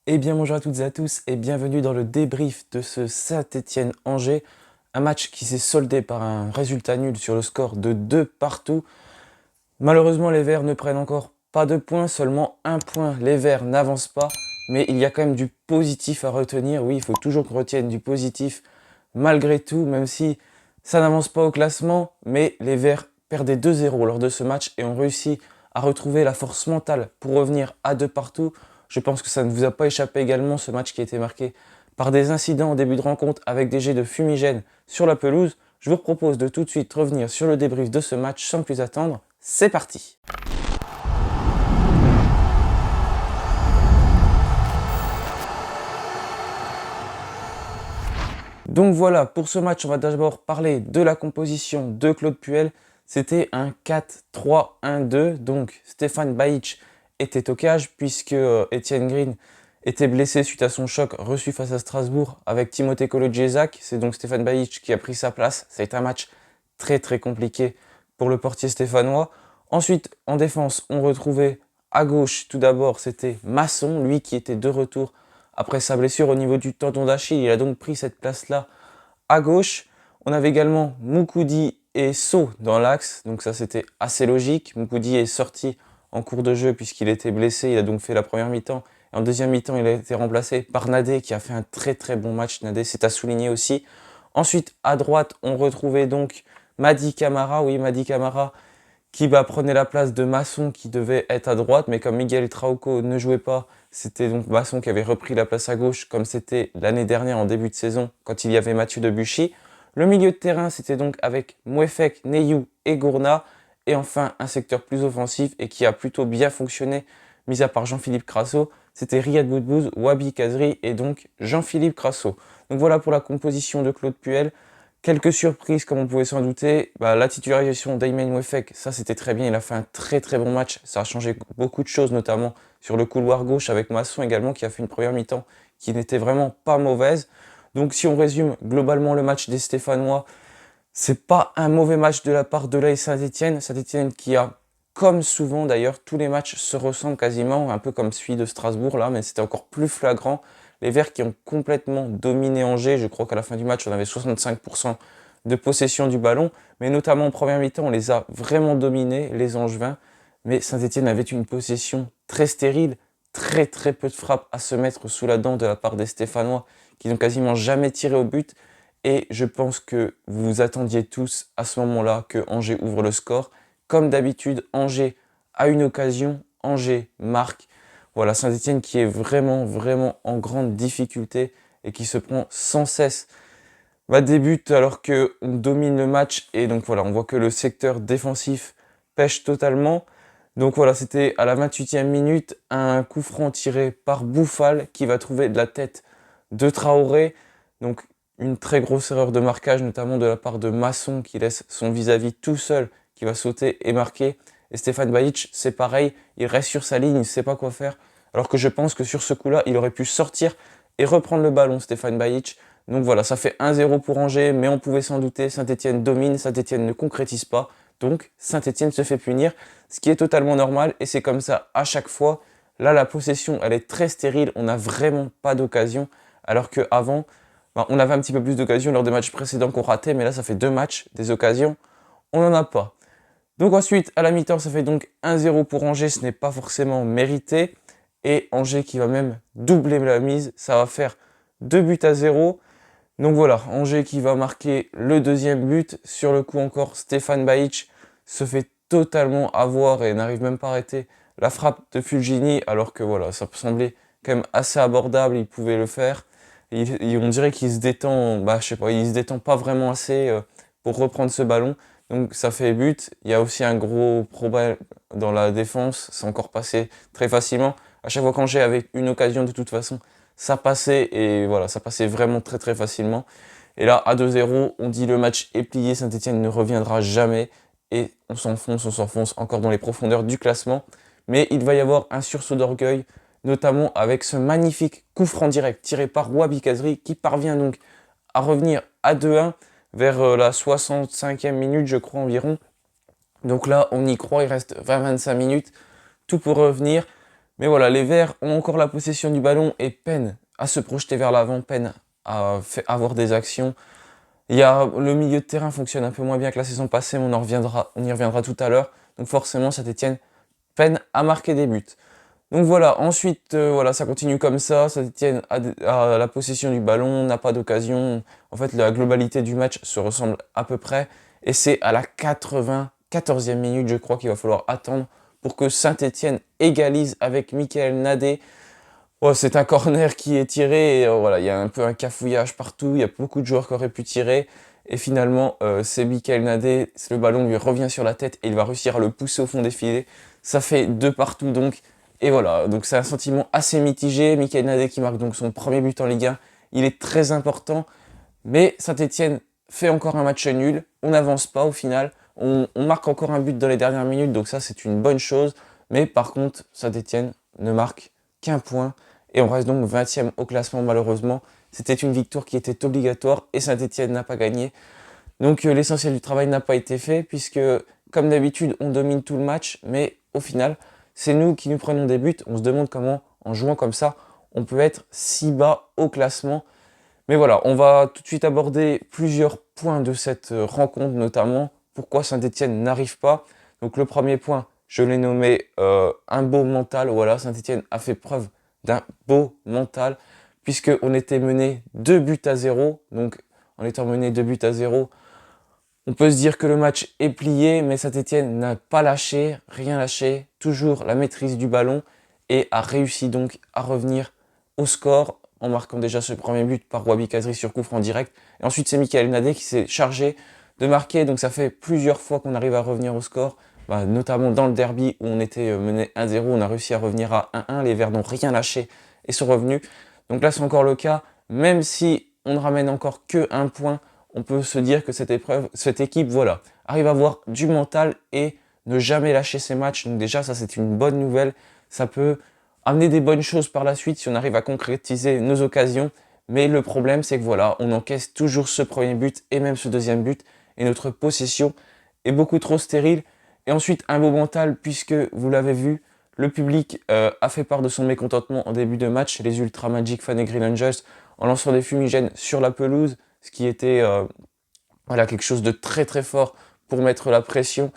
Eh bien bonjour à toutes et à tous et bienvenue dans le débrief de ce Saint-Étienne-Angers. Un match qui s'est soldé par un résultat nul sur le score de 2 partout. Malheureusement les Verts ne prennent encore pas de points, seulement un point. Les Verts n'avancent pas, mais il y a quand même du positif à retenir. Oui, il faut toujours qu'on retienne du positif malgré tout, même si ça n'avance pas au classement. Mais les Verts perdaient 2-0 lors de ce match et ont réussi à retrouver la force mentale pour revenir à 2 partout. Je pense que ça ne vous a pas échappé également, ce match qui a été marqué par des incidents au début de rencontre avec des jets de fumigène sur la pelouse. Je vous propose de tout de suite revenir sur le débrief de ce match sans plus attendre. C'est parti! Donc voilà, pour ce match, on va d'abord parler de la composition de Claude Puel. C'était un 4-3-1-2, donc Stéphane Bajic était au cage puisque Étienne Green était blessé suite à son choc reçu face à Strasbourg avec Timothée Kolodziejczak. C'est donc Stéphane Bajic qui a pris sa place. Ça a été un match très très compliqué pour le portier stéphanois. Ensuite, en défense, on retrouvait à gauche, tout d'abord, c'était Masson, lui qui était de retour après sa blessure au niveau du tendon d'Achille. Il a donc pris cette place-là à gauche. On avait également Moukoudi et So dans l'axe, donc ça c'était assez logique. Moukoudi est sorti en cours de jeu puisqu'il était blessé, il a donc fait la première mi-temps. Et en deuxième mi-temps, il a été remplacé par Nadé qui a fait un très très bon match. Nadé, c'est à souligner aussi. Ensuite, à droite, on retrouvait donc Madi Camara. Oui, Madi Camara qui prenait la place de Masson qui devait être à droite, mais comme Miguel Trauco ne jouait pas, c'était donc Masson qui avait repris la place à gauche, comme c'était l'année dernière en début de saison, quand il y avait Mathieu Debuchy. Le milieu de terrain, c'était donc avec Mouefek, Neyou et Gourna. Et enfin, un secteur plus offensif et qui a plutôt bien fonctionné, mis à part Jean-Philippe Crasso, c'était Riyad Boudbouz, Wabi Kazri et donc Jean-Philippe Crasso. Donc voilà pour la composition de Claude Puel. Quelques surprises, comme on pouvait s'en douter. La titularisation d'Aymen Wefek, ça c'était très bien. Il a fait un très très bon match. Ça a changé beaucoup de choses, notamment sur le couloir gauche avec Masson également, qui a fait une première mi-temps qui n'était vraiment pas mauvaise. Donc si on résume globalement le match des Stéphanois, c'est pas un mauvais match de la part de l'AS Saint-Étienne. Saint-Étienne qui a, comme souvent d'ailleurs, tous les matchs se ressemblent quasiment, un peu comme celui de Strasbourg là, mais c'était encore plus flagrant. Les Verts qui ont complètement dominé Angers, je crois qu'à la fin du match on avait 65% de possession du ballon, mais notamment en première mi-temps on les a vraiment dominés, les Angevins, mais Saint-Étienne avait une possession très stérile, très très peu de frappes à se mettre sous la dent de la part des Stéphanois, qui n'ont quasiment jamais tiré au but, et je pense que vous vous attendiez tous à ce moment-là que Angers ouvre le score. Comme d'habitude, Angers a une occasion, Angers marque. Voilà, Saint-Étienne qui est vraiment, vraiment en grande difficulté et qui se prend sans cesse des buts alors qu'on domine le match. Et donc voilà, on voit que le secteur défensif pêche totalement. Donc voilà, c'était à la 28e minute, un coup franc tiré par Bouffal qui va trouver de la tête de Traoré. Donc une très grosse erreur de marquage, notamment de la part de Masson qui laisse son vis-à-vis tout seul, qui va sauter et marquer. Et Stéphane Bajic, c'est pareil, il reste sur sa ligne, il ne sait pas quoi faire. Alors que je pense que sur ce coup-là, il aurait pu sortir et reprendre le ballon, Stéphane Bajic. Donc voilà, ça fait 1-0 pour Angers, mais on pouvait s'en douter, Saint-Étienne domine, Saint-Étienne ne concrétise pas. Donc Saint-Étienne se fait punir, ce qui est totalement normal, et c'est comme ça à chaque fois. Là, la possession, elle est très stérile, on n'a vraiment pas d'occasion, alors qu'avant, on avait un petit peu plus d'occasions lors des matchs précédents qu'on ratait, mais là, ça fait 2 matchs, des occasions, on n'en a pas. Donc ensuite, à la mi-temps, ça fait donc 1-0 pour Angers, ce n'est pas forcément mérité. Et Angers qui va même doubler la mise, ça va faire 2 buts à 0. Donc voilà, Angers qui va marquer le deuxième but. Sur le coup encore, Stéphane Bajic se fait totalement avoir et n'arrive même pas à arrêter la frappe de Fulgini, alors que voilà, ça semblait quand même assez abordable, il pouvait le faire. On dirait qu'il se détend, je sais pas, il se détend pas vraiment assez pour reprendre ce ballon. Donc ça fait but. Il y a aussi un gros problème dans la défense, c'est encore passé très facilement. À chaque fois qu'Angers avait une occasion de toute façon, ça passait et voilà, ça passait vraiment très très facilement. Et là, à 2-0, on dit le match est plié, Saint-Étienne ne reviendra jamais et on s'enfonce encore dans les profondeurs du classement. Mais il va y avoir un sursaut d'orgueil, notamment avec ce magnifique coup franc direct tiré par Wabi Kazri qui parvient donc à revenir à 2-1 vers la 65e minute, je crois environ. Donc là, on y croit, il reste 20-25 minutes, tout pour revenir. Mais voilà, les Verts ont encore la possession du ballon et peinent à se projeter vers l'avant, peinent à avoir des actions. Le milieu de terrain fonctionne un peu moins bien que la saison passée, mais on y reviendra tout à l'heure. Donc forcément, Saint-Étienne peine à marquer des buts. Donc voilà, ensuite, voilà, ça continue comme ça. Saint-Étienne a la possession du ballon, n'a pas d'occasion. En fait, la globalité du match se ressemble à peu près. Et c'est à la 94e minute, je crois, qu'il va falloir attendre pour que Saint-Étienne égalise avec Michael Nadé. Oh, c'est un corner qui est tiré et voilà, il y a un peu un cafouillage partout. Il y a beaucoup de joueurs qui auraient pu tirer. Et finalement, c'est Michael Nadé, le ballon lui revient sur la tête et il va réussir à le pousser au fond des filets. Ça fait 2 partout donc. Et voilà, donc c'est un sentiment assez mitigé. Michael Nadé qui marque donc son premier but en Ligue 1. Il est très important. Mais Saint-Étienne fait encore un match nul. On n'avance pas au final. On marque encore un but dans les dernières minutes. Donc ça, c'est une bonne chose. Mais par contre, Saint-Étienne ne marque qu'un point. Et on reste donc 20e au classement malheureusement. C'était une victoire qui était obligatoire et Saint-Étienne n'a pas gagné. Donc l'essentiel du travail n'a pas été fait puisque comme d'habitude on domine tout le match mais au final c'est nous qui nous prenons des buts. On se demande comment en jouant comme ça on peut être si bas au classement. Mais voilà, on va tout de suite aborder plusieurs points de cette rencontre notamment. Pourquoi Saint-Étienne n'arrive pas. Donc le premier point, je l'ai nommé un beau mental. Voilà, Saint-Étienne a fait preuve d'un beau mental puisqu'on était mené 2 buts à 0. Donc en étant mené 2 buts à 0, on peut se dire que le match est plié, mais Saint-Étienne n'a pas lâché, rien lâché, toujours la maîtrise du ballon et a réussi donc à revenir au score en marquant déjà ce premier but par Wabi Kazri sur coup franc direct. Et ensuite c'est Michael Nadé qui s'est chargé de marquer, donc ça fait plusieurs fois qu'on arrive à revenir au score, notamment dans le derby où on était mené 1-0, on a réussi à revenir à 1-1, les Verts n'ont rien lâché et sont revenus. Donc là c'est encore le cas, même si on ne ramène encore que un point, on peut se dire que cette équipe, voilà, arrive à avoir du mental et ne jamais lâcher ses matchs. Donc déjà, ça c'est une bonne nouvelle. Ça peut amener des bonnes choses par la suite si on arrive à concrétiser nos occasions. Mais le problème, c'est que voilà, on encaisse toujours ce premier but et même ce deuxième but. Et notre possession est beaucoup trop stérile. Et ensuite, un beau mental, puisque vous l'avez vu, le public a fait part de son mécontentement en début de match. Les Ultra Magic Fan et Green Angels en lançant des fumigènes sur la pelouse, ce qui était voilà, quelque chose de très très fort pour mettre la pression.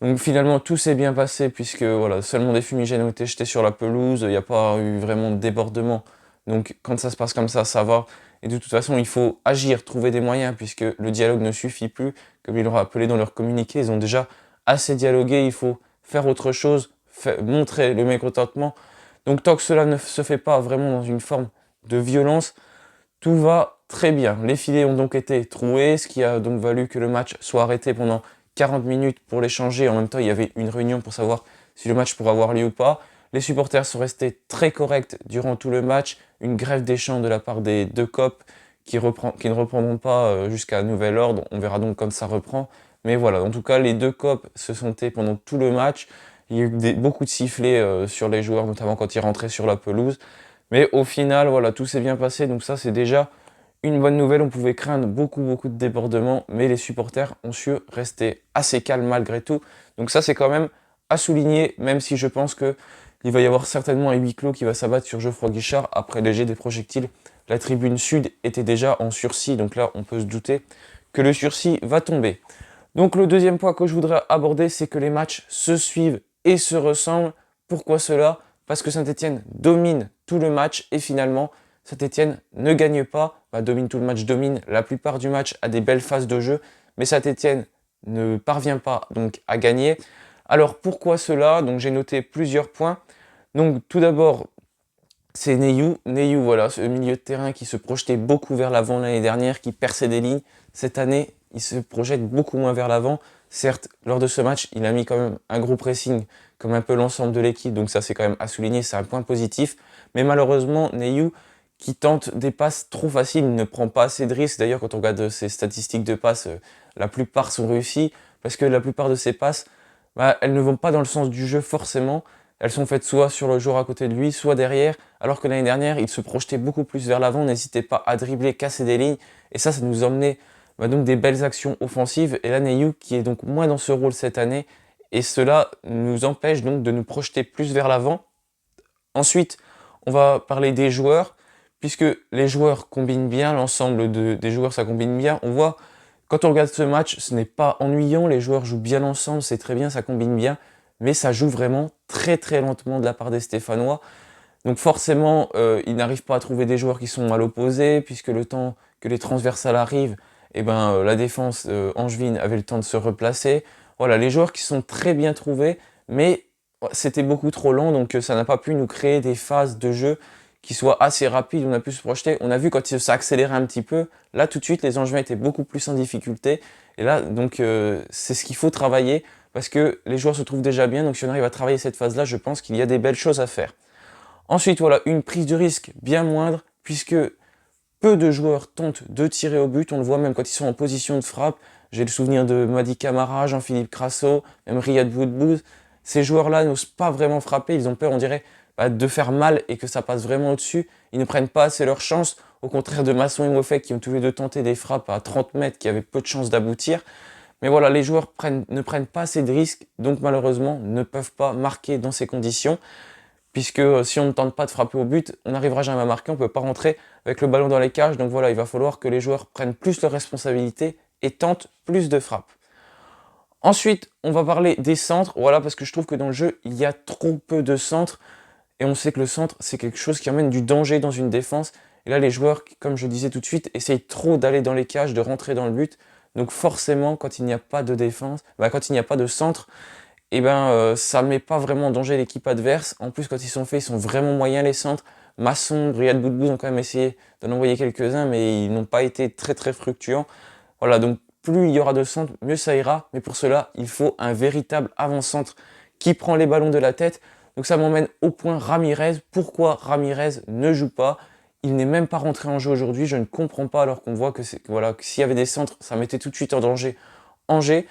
Donc finalement tout s'est bien passé puisque voilà, seulement des fumigènes ont été jetés sur la pelouse, il n'y a pas eu vraiment de débordement. Donc quand ça se passe comme ça va. Et de toute façon, il faut agir, trouver des moyens puisque le dialogue ne suffit plus. Comme ils l'ont rappelé dans leur communiqué, ils ont déjà assez dialogué, il faut faire autre chose, montrer le mécontentement. Donc tant que cela ne se fait pas vraiment dans une forme de violence, tout va très bien. Les filets ont donc été troués, ce qui a donc valu que le match soit arrêté pendant 40 minutes pour l'échanger. En même temps, il y avait une réunion pour savoir si le match pourrait avoir lieu ou pas. Les supporters sont restés très corrects durant tout le match. Une grève des chants de la part des deux copes qui ne reprendront pas jusqu'à nouvel ordre. On verra donc quand ça reprend. Mais voilà, en tout cas, les deux copes se sont tais pendant tout le match. Il y a eu beaucoup de sifflets sur les joueurs, notamment quand ils rentraient sur la pelouse. Mais au final, voilà, tout s'est bien passé. Donc ça, c'est déjà une bonne nouvelle. On pouvait craindre beaucoup de débordements, mais les supporters ont su rester assez calmes malgré tout. Donc ça, c'est quand même à souligner, même si je pense que il va y avoir certainement un huis clos qui va s'abattre sur Geoffroy Guichard après le jet des projectiles. La tribune sud était déjà en sursis, donc là, on peut se douter que le sursis va tomber. Donc le deuxième point que je voudrais aborder, c'est que les matchs se suivent et se ressemblent. Pourquoi cela? Parce que Saint-Étienne domine tout le match et finalement, Saint-Étienne ne gagne pas, domine tout le match, domine la plupart du match, a des belles phases de jeu, mais Saint-Étienne ne parvient pas donc à gagner. Alors pourquoi cela? Donc j'ai noté plusieurs points. Donc tout d'abord, c'est Neyou. Neyou, voilà, ce milieu de terrain qui se projetait beaucoup vers l'avant l'année dernière, qui perçait des lignes. Cette année, il se projette beaucoup moins vers l'avant. Certes, lors de ce match, il a mis quand même un gros pressing, comme un peu l'ensemble de l'équipe, donc ça c'est quand même à souligner, c'est un point positif. Mais malheureusement, Neyou, qui tente des passes trop faciles, il ne prend pas assez de risques. D'ailleurs, quand on regarde ses statistiques de passes, la plupart sont réussies, parce que la plupart de ses passes, elles ne vont pas dans le sens du jeu forcément. Elles sont faites soit sur le joueur à côté de lui, soit derrière, alors que l'année dernière, il se projetait beaucoup plus vers l'avant, n'hésitait pas à dribbler, casser des lignes, et ça nous emmenait donc des belles actions offensives. Et là, Neyou, qui est donc moins dans ce rôle cette année, et cela nous empêche donc de nous projeter plus vers l'avant, Ensuite, on va parler des joueurs, puisque les joueurs combinent bien, l'ensemble des joueurs ça combine bien. On voit, quand on regarde ce match, ce n'est pas ennuyant, les joueurs jouent bien ensemble, c'est très bien, ça combine bien, mais ça joue vraiment très très lentement de la part des Stéphanois. Donc forcément, ils n'arrivent pas à trouver des joueurs qui sont à l'opposé, puisque le temps que les transversales arrivent, eh ben, la défense angevine avait le temps de se replacer. Voilà, les joueurs qui sont très bien trouvés, mais c'était beaucoup trop lent, donc ça n'a pas pu nous créer des phases de jeu qui soient assez rapides, on a pu se projeter. On a vu quand ça accélérait un petit peu, là tout de suite les Angevins étaient beaucoup plus en difficulté. Et là, donc c'est ce qu'il faut travailler, parce que les joueurs se trouvent déjà bien, donc si on arrive à travailler cette phase-là, je pense qu'il y a des belles choses à faire. Ensuite, voilà, une prise de risque bien moindre, puisque peu de joueurs tentent de tirer au but. On le voit même quand ils sont en position de frappe. J'ai le souvenir de Madi Camara, Jean-Philippe Crasso, même Riyad Boudbouz. Ces joueurs-là n'osent pas vraiment frapper. Ils ont peur, on dirait, de faire mal et que ça passe vraiment au-dessus. Ils ne prennent pas assez leur chance. Au contraire de Masson et Mofek qui ont tous les deux tenté des frappes à 30 mètres qui avaient peu de chances d'aboutir. Mais voilà, les joueurs ne prennent pas assez de risques, donc malheureusement ne peuvent pas marquer dans ces conditions. Puisque si on ne tente pas de frapper au but, on n'arrivera jamais à marquer, on ne peut pas rentrer avec le ballon dans les cages. Donc voilà, il va falloir que les joueurs prennent plus leurs responsabilités et tentent plus de frappes. Ensuite, on va parler des centres, voilà, parce que je trouve que dans le jeu, il y a trop peu de centres. Et on sait que le centre, c'est quelque chose qui amène du danger dans une défense. Et là, les joueurs, comme je disais tout de suite, essayent trop d'aller dans les cages, de rentrer dans le but. Donc forcément, quand il n'y a pas de défense, quand il n'y a pas de centre, et ça ne met pas vraiment en danger l'équipe adverse. En plus, quand ils sont faits, ils sont vraiment moyens les centres. Masson, Riyad Boudbouz ont quand même essayé d'en envoyer quelques-uns, mais ils n'ont pas été très très fructueux. Voilà, donc plus il y aura de centres, mieux ça ira. Mais pour cela, il faut un véritable avant-centre qui prend les ballons de la tête. Donc ça m'emmène au point Ramirez. Pourquoi Ramirez ne joue pas? Il n'est même pas rentré en jeu aujourd'hui. Je ne comprends pas, alors qu'on voit que s'il y avait des centres, ça mettait tout de suite en danger Angers.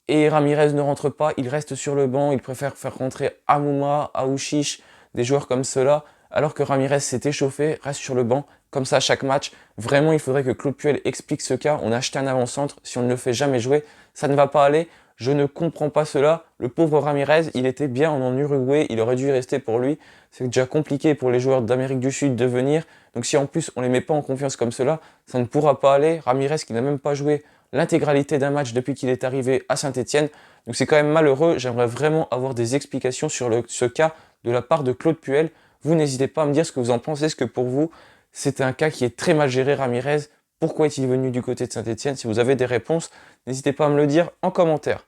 Et Ramirez ne rentre pas, il reste sur le banc, il préfère faire rentrer Amouma, Aouchiche, des joueurs comme cela, alors que Ramirez s'est échauffé, reste sur le banc, comme ça à chaque match. Vraiment, il faudrait que Claude Puel explique ce cas. On a acheté un avant-centre, si on ne le fait jamais jouer, ça ne va pas aller. Je ne comprends pas cela. Le pauvre Ramirez, il était bien en Uruguay, il aurait dû y rester pour lui. C'est déjà compliqué pour les joueurs d'Amérique du Sud de venir. Donc si en plus on ne les met pas en confiance comme cela, ça ne pourra pas aller. Ramirez qui n'a même pas joué l'intégralité d'un match depuis qu'il est arrivé à Saint-Etienne. Donc c'est quand même malheureux. J'aimerais vraiment avoir des explications sur ce cas de la part de Claude Puel. Vous n'hésitez pas à me dire ce que vous en pensez. Est-ce que pour vous, c'est un cas qui est très mal géré, Ramirez? Pourquoi est-il venu du côté de Saint-Etienne? Si vous avez des réponses, n'hésitez pas à me le dire en commentaire.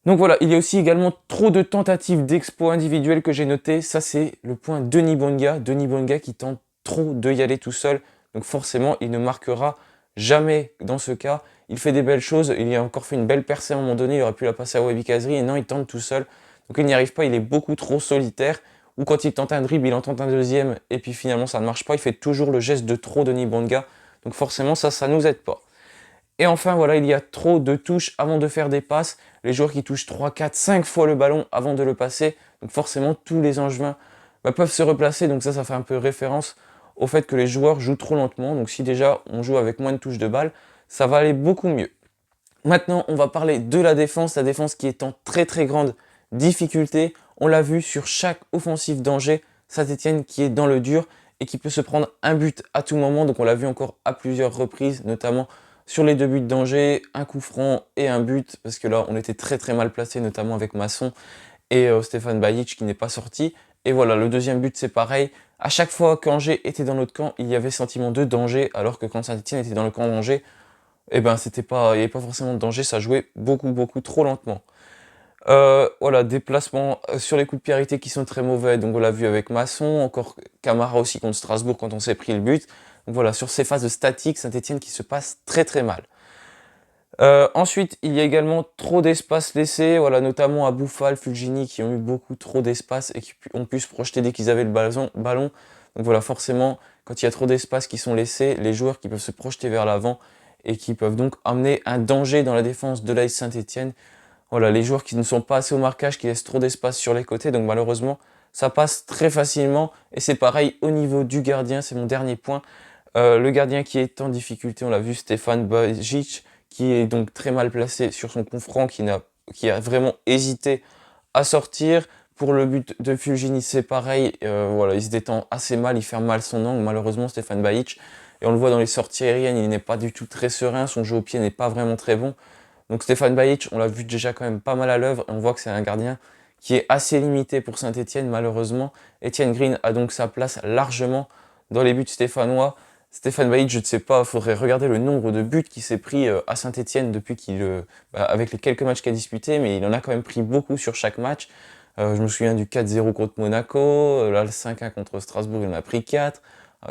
Donc voilà, il y a aussi également trop de tentatives d'exploits individuels que j'ai noté. Ça, c'est le point Denis Bonga. Denis Bonga qui tente trop de y aller tout seul. Donc forcément, il ne marquera jamais dans ce cas. Il fait des belles choses. Il a encore fait une belle percée à un moment donné. Il aurait pu la passer à Wahbi Kazri. Et non, il tente tout seul. Donc il n'y arrive pas. Il est beaucoup trop solitaire. Ou quand il tente un dribble, il en tente un deuxième. Et puis finalement, ça ne marche pas. Il fait toujours le geste de trop, Denis Bonga. Donc forcément, ça nous aide pas. Et enfin, voilà, il y a trop de touches avant de faire des passes. Les joueurs qui touchent 3, 4, 5 fois le ballon avant de le passer. Donc forcément, tous les Angevins peuvent se replacer. Donc ça fait un peu référence au fait que les joueurs jouent trop lentement. Donc si déjà on joue avec moins de touches de balle, ça va aller beaucoup mieux. Maintenant, on va parler de la défense qui est en très très grande difficulté. On l'a vu sur chaque offensive d'Angers, Saint-Etienne qui est dans le dur et qui peut se prendre un but à tout moment. Donc on l'a vu encore à plusieurs reprises, notamment sur les deux buts d'Angers, un coup franc et un but, parce que là on était très très mal placé, notamment avec Masson et Stéphane Bajic qui n'est pas sorti. Et voilà, le deuxième but c'est pareil. À chaque fois qu'Angers était dans notre camp, il y avait sentiment de danger, alors que quand Saint-Etienne était dans le camp d'Angers, il n'y avait pas forcément de danger, ça jouait beaucoup trop lentement. Voilà, déplacements sur les coups de pied arrêtés qui sont très mauvais, donc on l'a vu avec Masson, encore Camara aussi contre Strasbourg quand on s'est pris le but. Donc voilà, sur ces phases statiques, Saint-Etienne qui se passe très très mal. Ensuite, il y a également trop d'espace laissé, voilà, notamment à Bouffal, Fulgini qui ont eu beaucoup trop d'espace et qui ont pu se projeter dès qu'ils avaient le ballon. Donc voilà, forcément, quand il y a trop d'espace qui sont laissés, les joueurs qui peuvent se projeter vers l'avant et qui peuvent donc amener un danger dans la défense de l'AS Saint-Etienne. Voilà, les joueurs qui ne sont pas assez au marquage, qui laissent trop d'espace sur les côtés, donc malheureusement, ça passe très facilement. Et c'est pareil au niveau du gardien, c'est mon dernier point. Le gardien qui est en difficulté, on l'a vu, Stéphane Bajic, qui est donc très mal placé sur son coup franc, qui a vraiment hésité à sortir. Pour le but de Fulgini, c'est pareil. Voilà, il se détend assez mal, il ferme mal son angle, malheureusement, Stefan Bajic. Et on le voit dans les sorties aériennes, il n'est pas du tout très serein, son jeu au pied n'est pas vraiment très bon. Donc Stefan Bajic, on l'a vu déjà quand même pas mal à l'œuvre, et on voit que c'est un gardien qui est assez limité pour Saint-Etienne, malheureusement. Etienne Green a donc sa place largement dans les buts stéphanois. Stefan Bajic, je ne sais pas, il faudrait regarder le nombre de buts qu'il s'est pris à Saint-Etienne depuis avec les quelques matchs qu'il a disputés, mais il en a quand même pris beaucoup sur chaque match. Je me souviens du 4-0 contre Monaco, là le 5-1 contre Strasbourg, il en a pris 4.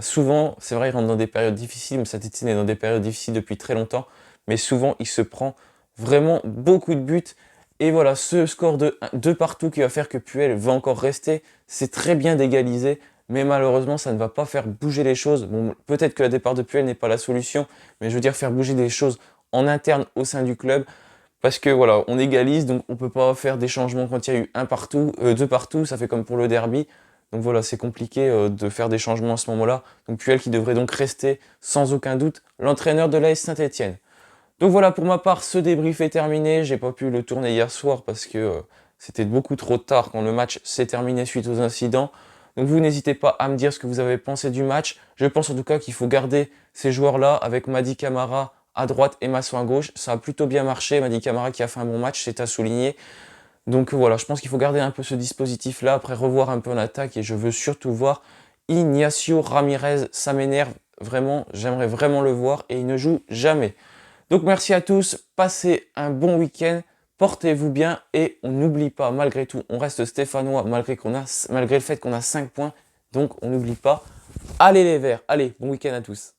Souvent, c'est vrai, il rentre dans des périodes difficiles, mais Saint-Etienne est dans des périodes difficiles depuis très longtemps, mais souvent il se prend vraiment beaucoup de buts. Et voilà, ce score de 2 partout qui va faire que Puel va encore rester, c'est très bien d'égaliser, mais malheureusement ça ne va pas faire bouger les choses. Bon, peut-être que le départ de Puel n'est pas la solution, mais je veux dire faire bouger des choses en interne au sein du club. Parce que voilà, on égalise, donc on peut pas faire des changements quand il y a eu un partout, deux partout, ça fait comme pour le derby. Donc voilà, c'est compliqué de faire des changements à ce moment-là. Donc Puel qui devrait donc rester sans aucun doute l'entraîneur de l'AS Saint-Etienne. Donc voilà, pour ma part, ce débrief est terminé. J'ai pas pu le tourner hier soir parce que c'était beaucoup trop tard quand le match s'est terminé suite aux incidents. Donc vous n'hésitez pas à me dire ce que vous avez pensé du match. Je pense en tout cas qu'il faut garder ces joueurs-là avec Mady Camara à droite et Masson à gauche. Ça a plutôt bien marché. Mady Camara qui a fait un bon match, c'est à souligner. Donc voilà, je pense qu'il faut garder un peu ce dispositif-là, après revoir un peu en attaque, et je veux surtout voir Ignacio Ramirez. Ça m'énerve vraiment, j'aimerais vraiment le voir, et il ne joue jamais. Donc merci à tous, passez un bon week-end, portez-vous bien, et on n'oublie pas, malgré tout, on reste stéphanois, malgré le fait qu'on a 5 points, donc on n'oublie pas, allez les Verts, allez, bon week-end à tous.